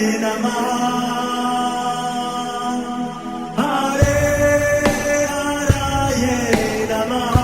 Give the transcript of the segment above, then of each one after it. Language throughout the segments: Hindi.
नमः हरे नमः।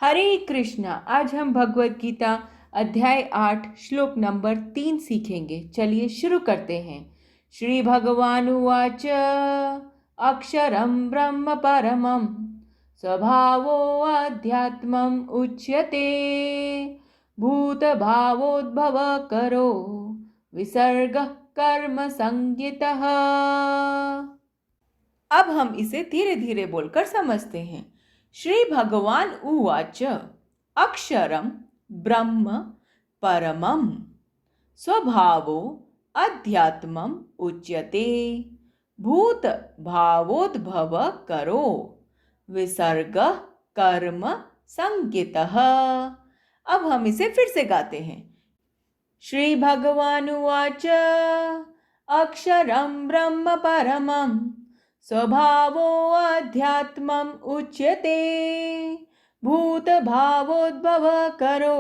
हरे कृष्णा। आज हम भगवत गीता अध्याय 8 श्लोक नंबर 3 सीखेंगे। चलिए शुरू करते हैं। श्री भगवान उवाच अक्षरं ब्रह्म परमं स्वभावोऽध्यात्मम् उच्यते भूत भावोद्भव करो विसर्गः कर्म संज्ञितः। अब हम इसे धीरे धीरे बोलकर समझते हैं। श्री भगवान उवाच अक्षरं ब्रह्म परमं स्वभावो अध्यात्मम् उच्यते भूत भावोद्भव करो विसर्गः कर्म संज्ञितः। अब हम इसे फिर से गाते हैं। श्री भगवान उवाच अक्षरं ब्रह्म परमं स्वभावोऽध्यात्मम् उच्यते भूत भावोद्भव करो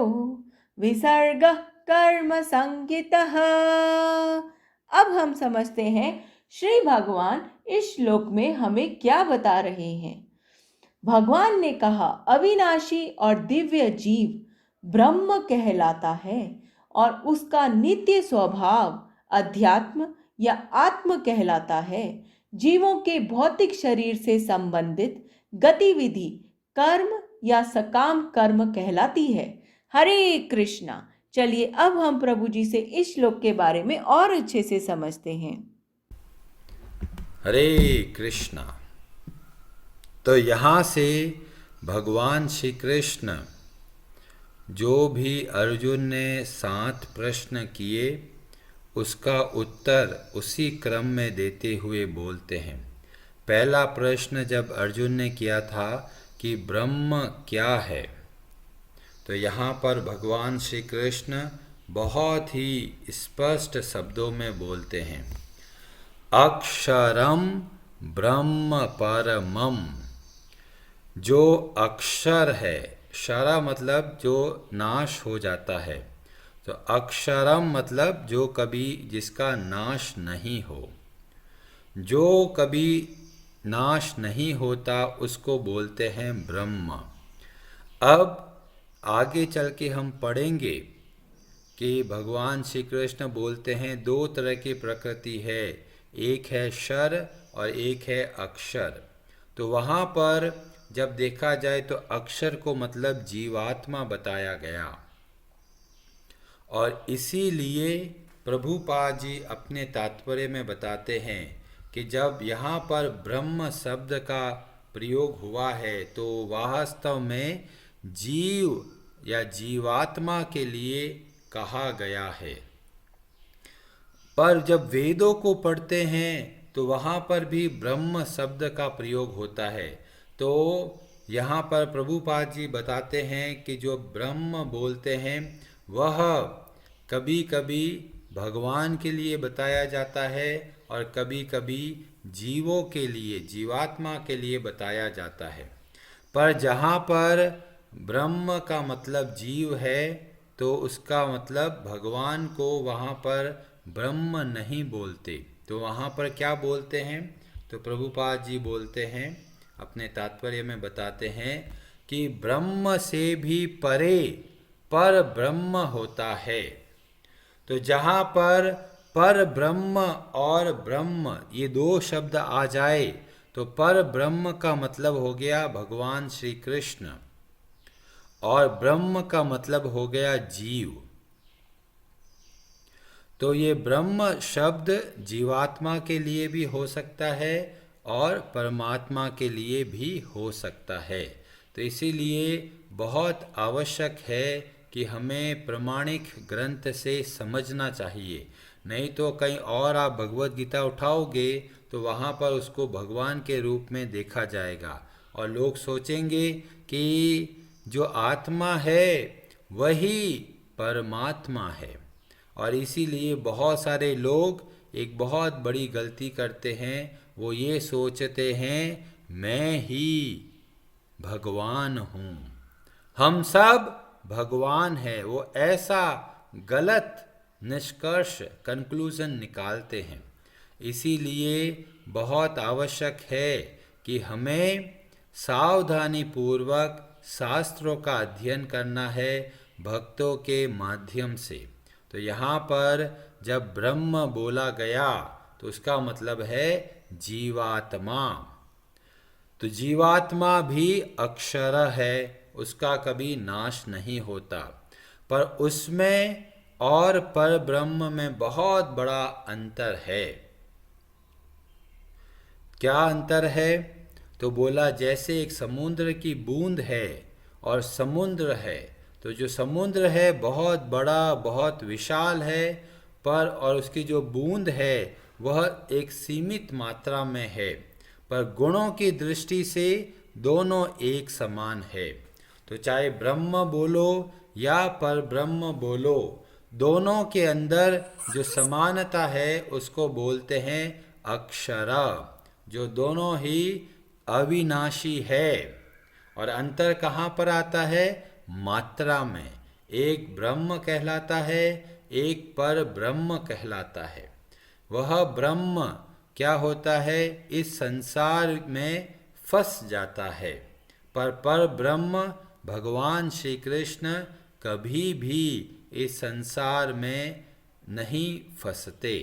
विसर्गः कर्म संज्ञितः। अब हम समझते हैं श्री भगवान इस श्लोक में हमें क्या बता रहे हैं। भगवान ने कहा अविनाशी और दिव्य जीव ब्रह्म कहलाता है और उसका नित्य स्वभाव अध्यात्म या आत्म कहलाता है। जीवों के भौतिक शरीर से संबंधित गतिविधि कर्म या सकाम कर्म कहलाती है। हरे कृष्णा। चलिए अब हम प्रभु जी से इस श्लोक के बारे में और अच्छे से समझते हैं। हरे कृष्णा। तो यहाँ से भगवान श्री कृष्ण जो भी अर्जुन ने 7 प्रश्न किए उसका उत्तर उसी क्रम में देते हुए बोलते हैं। पहला प्रश्न जब अर्जुन ने किया था कि ब्रह्म क्या है, तो यहाँ पर भगवान श्री कृष्ण बहुत ही स्पष्ट शब्दों में बोलते हैं अक्षरम ब्रह्म परमम। जो अक्षर है, क्षरा मतलब जो नाश हो जाता है, तो अक्षरम मतलब जो कभी जिसका नाश नहीं हो, जो कभी नाश नहीं होता उसको बोलते हैं ब्रह्म। अब आगे चल के हम पढ़ेंगे कि भगवान श्री कृष्ण बोलते हैं 2 तरह की प्रकृति है, एक है क्षर और एक है अक्षर। तो वहाँ पर जब देखा जाए तो अक्षर को मतलब जीवात्मा बताया गया और इसीलिए प्रभुपाद जी अपने तात्पर्य में बताते हैं कि जब यहाँ पर ब्रह्म शब्द का प्रयोग हुआ है तो वास्तव में जीव या जीवात्मा के लिए कहा गया है। पर जब वेदों को पढ़ते हैं तो वहाँ पर भी ब्रह्म शब्द का प्रयोग होता है। तो यहाँ पर प्रभुपाद जी बताते हैं कि जो ब्रह्म बोलते हैं वह कभी कभी भगवान के लिए बताया जाता है और कभी कभी जीवों के लिए, जीवात्मा के लिए बताया जाता है। पर जहाँ पर ब्रह्म का मतलब जीव है तो उसका मतलब भगवान को वहाँ पर ब्रह्म नहीं बोलते। तो वहाँ पर क्या बोलते हैं? तो प्रभुपाद जी बोलते हैं, अपने तात्पर्य में बताते हैं कि ब्रह्म से भी परे पर ब्रह्म होता है। तो जहाँ पर ब्रह्म और ब्रह्म ये 2 शब्द आ जाए तो पर ब्रह्म का मतलब हो गया भगवान श्री कृष्ण और ब्रह्म का मतलब हो गया जीव। तो ये ब्रह्म शब्द जीवात्मा के लिए भी हो सकता है और परमात्मा के लिए भी हो सकता है। तो इसीलिए बहुत आवश्यक है कि हमें प्रमाणिक ग्रंथ से समझना चाहिए। नहीं तो कहीं और आप भगवत गीता उठाओगे तो वहाँ पर उसको भगवान के रूप में देखा जाएगा और लोग सोचेंगे कि जो आत्मा है वही परमात्मा है। और इसीलिए बहुत सारे लोग एक बहुत बड़ी गलती करते हैं, वो ये सोचते हैं मैं ही भगवान हूँ, हम सब भगवान है। वो ऐसा गलत निष्कर्ष कंक्लूजन निकालते हैं। इसीलिए बहुत आवश्यक है कि हमें सावधानी पूर्वक शास्त्रों का अध्ययन करना है भक्तों के माध्यम से। तो यहाँ पर जब ब्रह्म बोला गया तो उसका मतलब है जीवात्मा। तो जीवात्मा भी अक्षर है, उसका कभी नाश नहीं होता, पर उसमें और पर ब्रह्म में बहुत बड़ा अंतर है। क्या अंतर है? तो बोला जैसे एक समुद्र की बूंद है और समुद्र है, तो जो समुद्र है बहुत बड़ा, बहुत विशाल है, पर और उसकी जो बूंद है वह एक सीमित मात्रा में है, पर गुणों की दृष्टि से दोनों एक समान है। तो चाहे ब्रह्म बोलो या पर ब्रह्म बोलो, दोनों के अंदर जो समानता है उसको बोलते हैं अक्षर, जो दोनों ही अविनाशी है। और अंतर कहाँ पर आता है? मात्रा में। एक ब्रह्म कहलाता है, एक पर ब्रह्म कहलाता है। वह ब्रह्म क्या होता है? इस संसार में फंस जाता है, पर ब्रह्म भगवान श्री कृष्ण कभी भी इस संसार में नहीं फंसते।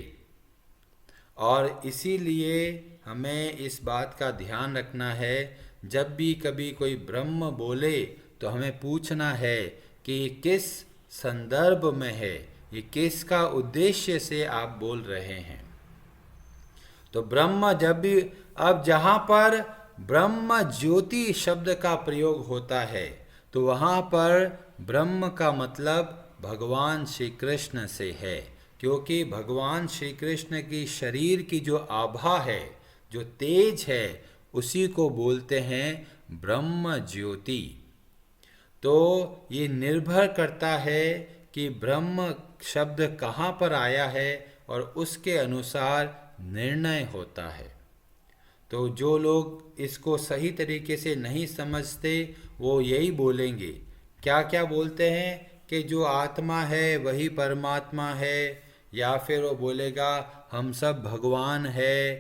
और इसीलिए हमें इस बात का ध्यान रखना है, जब भी कभी कोई ब्रह्म बोले तो हमें पूछना है कि ये किस संदर्भ में है, ये किसका उद्देश्य से आप बोल रहे हैं। तो ब्रह्म जब भी, अब जहाँ पर ब्रह्म ज्योति शब्द का प्रयोग होता है तो वहाँ पर ब्रह्म का मतलब भगवान श्री कृष्ण से है, क्योंकि भगवान श्री कृष्ण की शरीर की जो आभा है, जो तेज है, उसी को बोलते हैं ब्रह्म ज्योति। तो ये निर्भर करता है कि ब्रह्म शब्द कहाँ पर आया है और उसके अनुसार निर्णय होता है। तो जो लोग इसको सही तरीके से नहीं समझते वो यही बोलेंगे, क्या क्या बोलते हैं कि जो आत्मा है वही परमात्मा है, या फिर वो बोलेगा हम सब भगवान है।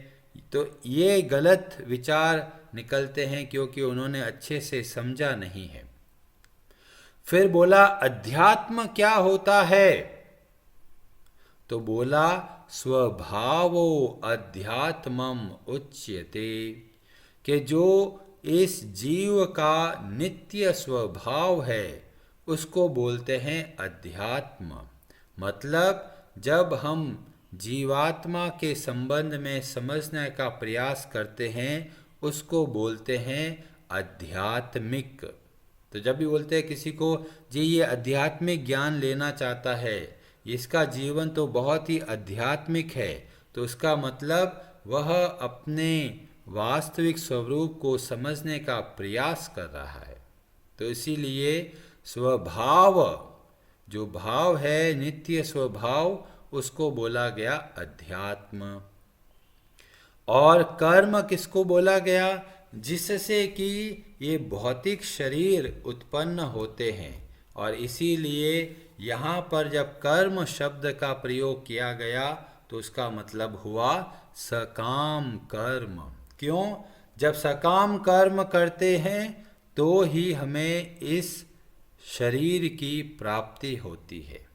तो ये गलत विचार निकलते हैं क्योंकि उन्होंने अच्छे से समझा नहीं है। फिर बोला अध्यात्म क्या होता है? तो बोला स्वभावो अध्यात्मम उच्यते, कि जो इस जीव का नित्य स्वभाव है उसको बोलते हैं अध्यात्म। मतलब जब हम जीवात्मा के संबंध में समझने का प्रयास करते हैं उसको बोलते हैं आध्यात्मिक। तो जब भी बोलते हैं किसी को जी ये आध्यात्मिक ज्ञान लेना चाहता है, इसका जीवन तो बहुत ही आध्यात्मिक है, तो उसका मतलब वह अपने वास्तविक स्वरूप को समझने का प्रयास कर रहा है। तो इसीलिए स्वभाव, जो भाव है नित्य स्वभाव, उसको बोला गया अध्यात्म। और कर्म किसको बोला गया? जिससे कि ये भौतिक शरीर उत्पन्न होते हैं। और इसीलिए यहाँ पर जब कर्म शब्द का प्रयोग किया गया तो उसका मतलब हुआ सकाम कर्म। क्यों? जब सकाम कर्म करते हैं तो ही हमें इस शरीर की प्राप्ति होती है।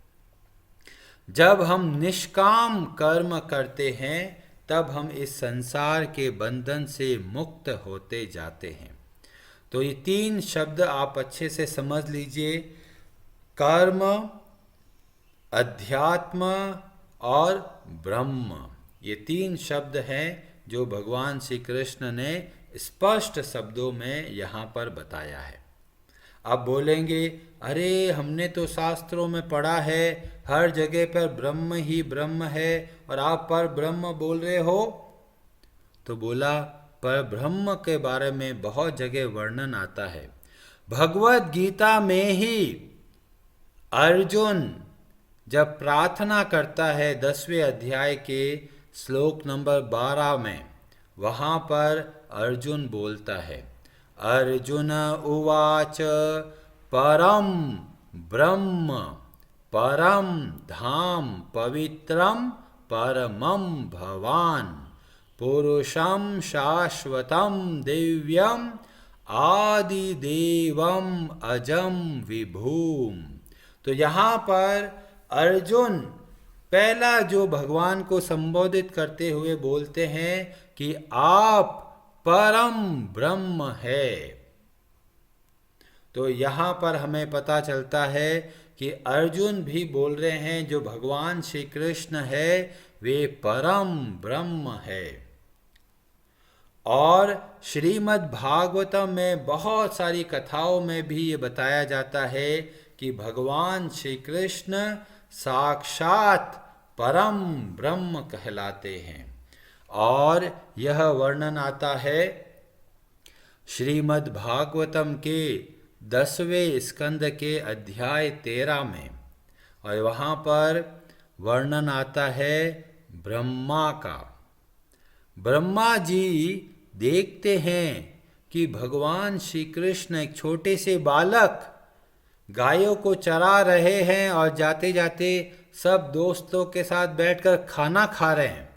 जब हम निष्काम कर्म करते हैं तब हम इस संसार के बंधन से मुक्त होते जाते हैं। तो ये तीन शब्द आप अच्छे से समझ लीजिए, कर्म, अध्यात्म और ब्रह्म, ये तीन शब्द हैं जो भगवान श्री कृष्ण ने स्पष्ट शब्दों में यहाँ पर बताया है। आप बोलेंगे अरे हमने तो शास्त्रों में पढ़ा है हर जगह पर ब्रह्म ही ब्रह्म है और आप पर ब्रह्म बोल रहे हो। तो बोला पर ब्रह्म के बारे में बहुत जगह वर्णन आता है। भगवत गीता में ही अर्जुन जब प्रार्थना करता है 10वें अध्याय के श्लोक नंबर 12 में, वहाँ पर अर्जुन बोलता है, अर्जुन उवाच परम ब्रह्म परम धाम पवित्रम परमं भवान पुरुषं शाश्वतं दिव्यम आदिदेवम अजम विभूम। तो यहाँ पर अर्जुन पहला जो भगवान को संबोधित करते हुए बोलते हैं कि आप परम ब्रह्म है। तो यहाँ पर हमें पता चलता है कि अर्जुन भी बोल रहे हैं जो भगवान श्री कृष्ण है वे परम ब्रह्म है। और श्रीमद् भागवतम में बहुत सारी कथाओं में भी ये बताया जाता है कि भगवान श्री कृष्ण साक्षात परम ब्रह्म कहलाते हैं। और यह वर्णन आता है श्रीमद् भागवतम के 10वें स्कंद के अध्याय 13 में। और वहाँ पर वर्णन आता है ब्रह्मा का। ब्रह्मा जी देखते हैं कि भगवान श्री कृष्ण एक छोटे से बालक गायों को चरा रहे हैं और जाते जाते सब दोस्तों के साथ बैठकर खाना खा रहे हैं।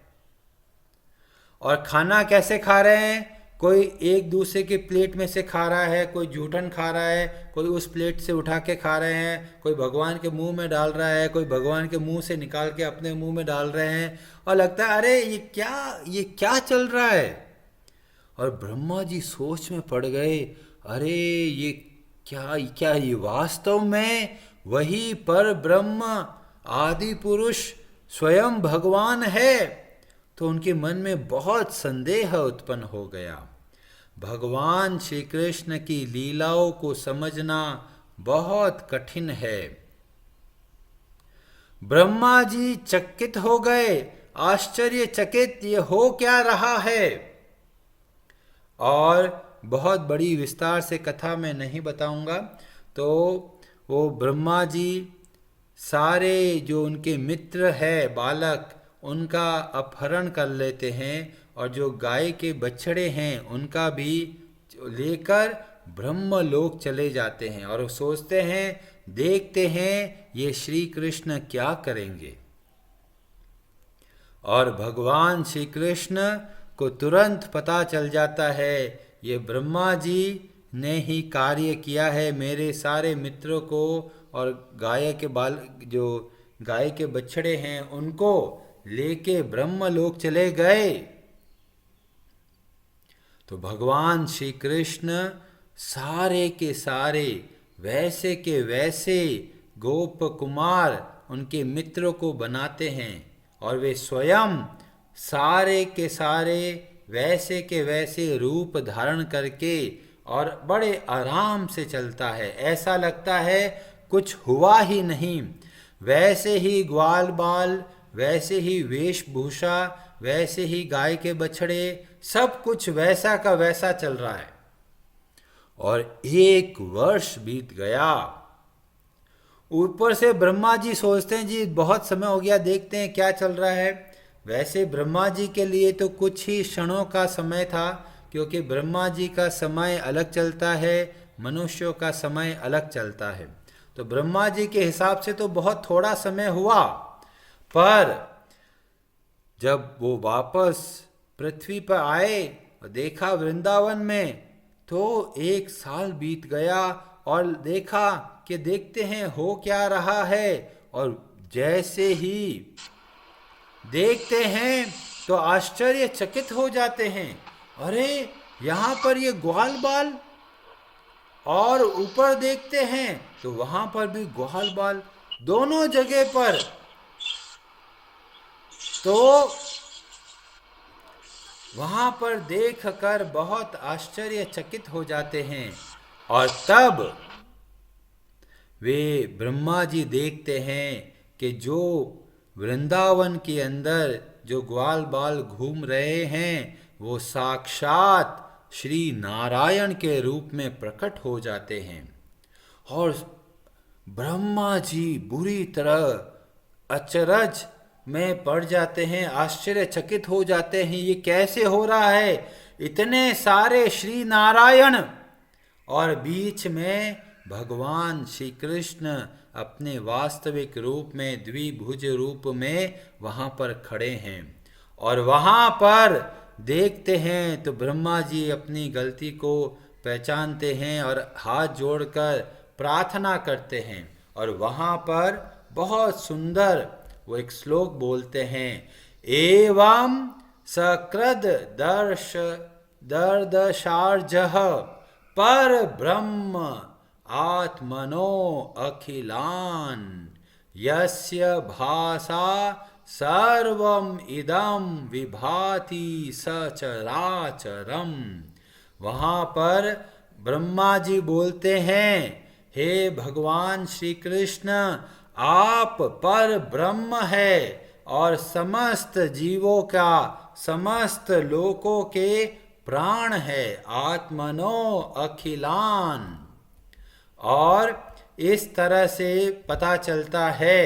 और खाना कैसे खा रहे हैं? कोई एक दूसरे के प्लेट में से खा रहा है, कोई जूठन खा रहा है, कोई उस प्लेट से उठा के खा रहे हैं, कोई भगवान के मुंह में डाल रहा है, कोई भगवान के मुंह से निकाल के अपने मुंह में डाल रहे हैं। और लगता है अरे ये क्या चल रहा है। और ब्रह्मा जी सोच में पड़ गए, अरे ये क्या ये वास्तव में वही पर ब्रह्म आदि पुरुष स्वयं भगवान है। तो उनके मन में बहुत संदेह उत्पन्न हो गया। भगवान श्री कृष्ण की लीलाओं को समझना बहुत कठिन है। ब्रह्मा जी चकित हो गए, आश्चर्यचकित ये हो क्या रहा है। और बहुत बड़ी विस्तार से कथा मैं नहीं बताऊंगा। तो वो ब्रह्मा जी सारे जो उनके मित्र है बालक उनका अपहरण कर लेते हैं और जो गाय के बछड़े हैं उनका भी लेकर ब्रह्मलोक चले जाते हैं। और सोचते हैं देखते हैं ये श्री कृष्ण क्या करेंगे। और भगवान श्री कृष्ण को तुरंत पता चल जाता है ये ब्रह्मा जी ने ही कार्य किया है। मेरे सारे मित्रों को और जो गाय के बछड़े हैं उनको लेके ब्रह्मलोक चले गए। तो भगवान श्री कृष्ण सारे के सारे वैसे के वैसे गोप कुमार उनके मित्रों को बनाते हैं और वे स्वयं सारे के सारे वैसे के वैसे रूप धारण करके और बड़े आराम से चलता है। ऐसा लगता है कुछ हुआ ही नहीं। वैसे ही ग्वाल बाल, वैसे ही वेशभूषा, वैसे ही गाय के बछड़े, सब कुछ वैसा का वैसा चल रहा है। और 1 वर्ष बीत गया। ऊपर से ब्रह्मा जी सोचते हैं जी बहुत समय हो गया, देखते हैं क्या चल रहा है। वैसे ब्रह्मा जी के लिए तो कुछ ही क्षणों का समय था, क्योंकि ब्रह्मा जी का समय अलग चलता है, मनुष्यों का समय अलग चलता है। तो ब्रह्मा जी के हिसाब से तो बहुत थोड़ा समय हुआ। पर जब वो वापस पृथ्वी पर आए और देखा वृंदावन में, तो 1 साल बीत गया और देखा कि देखते हैं हो क्या रहा है। और जैसे ही देखते हैं तो आश्चर्यचकित हो जाते हैं, अरे यहाँ पर ये ग्वाल बाल, और ऊपर देखते हैं तो वहां पर भी ग्वाल बाल, दोनों जगह पर। तो वहां पर देखकर बहुत आश्चर्यचकित हो जाते हैं। और तब वे ब्रह्मा जी देखते हैं कि जो वृंदावन के अंदर जो ग्वाल बाल घूम रहे हैं वो साक्षात श्री नारायण के रूप में प्रकट हो जाते हैं। और ब्रह्मा जी बुरी तरह अचरज में पड़ जाते हैं, आश्चर्यचकित हो जाते हैं, ये कैसे हो रहा है। इतने सारे श्री नारायण और बीच में भगवान श्री कृष्ण अपने वास्तविक रूप में द्विभुज रूप में वहाँ पर खड़े हैं। और वहाँ पर देखते हैं तो ब्रह्मा जी अपनी गलती को पहचानते हैं और हाथ जोड़कर प्रार्थना करते हैं। और वहाँ पर बहुत सुंदर वो एक श्लोक बोलते हैं, एवं सकृद दर्दशार्जः पर ब्रह्म आत्मनो अखिलान यस्य भासा सर्वम इदम विभाति सचराचरम। वहाँ पर ब्रह्मा जी बोलते हैं, हे भगवान श्री कृष्ण, आप पर ब्रह्म है और समस्त जीवों का, समस्त लोकों के प्राण है, आत्मनो अखिलान। और इस तरह से पता चलता है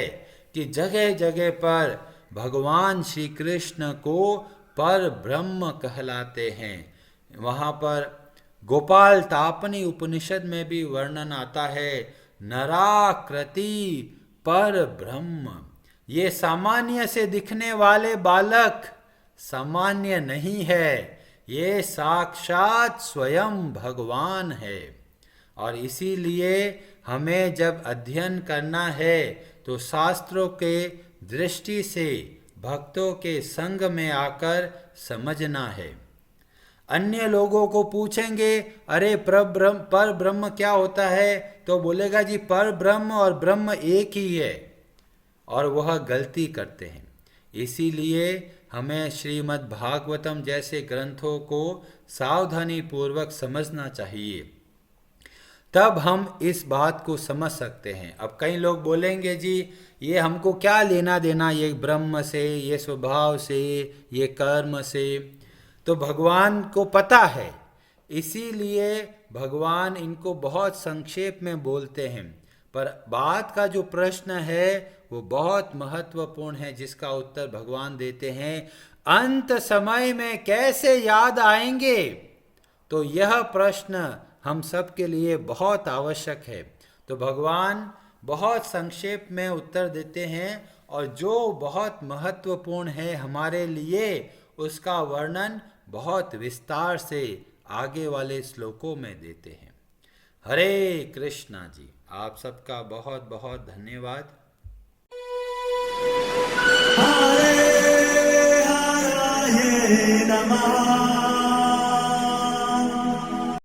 कि जगह जगह पर भगवान श्री कृष्ण को पर ब्रह्म कहलाते हैं। वहाँ पर गोपाल तापनी उपनिषद में भी वर्णन आता है, नराकृति पर ब्रह्म। ये सामान्य से दिखने वाले बालक सामान्य नहीं है, ये साक्षात स्वयं भगवान है। और इसीलिए हमें जब अध्ययन करना है तो शास्त्रों के दृष्टि से भक्तों के संग में आकर समझना है। अन्य लोगों को पूछेंगे, अरे पर ब्रह्म क्या होता है, तो बोलेगा जी पर ब्रह्म और ब्रह्म एक ही है, और वह गलती करते हैं। इसीलिए हमें श्रीमद् भागवतम जैसे ग्रंथों को सावधानी पूर्वक समझना चाहिए, तब हम इस बात को समझ सकते हैं। अब कई लोग बोलेंगे जी ये हमको क्या लेना देना ये ब्रह्म से, ये स्वभाव से, ये कर्म से, तो भगवान को पता है, इसीलिए भगवान इनको बहुत संक्षेप में बोलते हैं। पर बात का जो प्रश्न है वो बहुत महत्वपूर्ण है, जिसका उत्तर भगवान देते हैं, अंत समय में कैसे याद आएंगे। तो यह प्रश्न हम सब के लिए बहुत आवश्यक है। तो भगवान बहुत संक्षेप में उत्तर देते हैं, और जो बहुत महत्वपूर्ण है हमारे लिए उसका वर्णन बहुत विस्तार से आगे वाले श्लोकों में देते हैं। हरे कृष्णा जी, आप सबका बहुत बहुत धन्यवाद। हरे हरे नमः।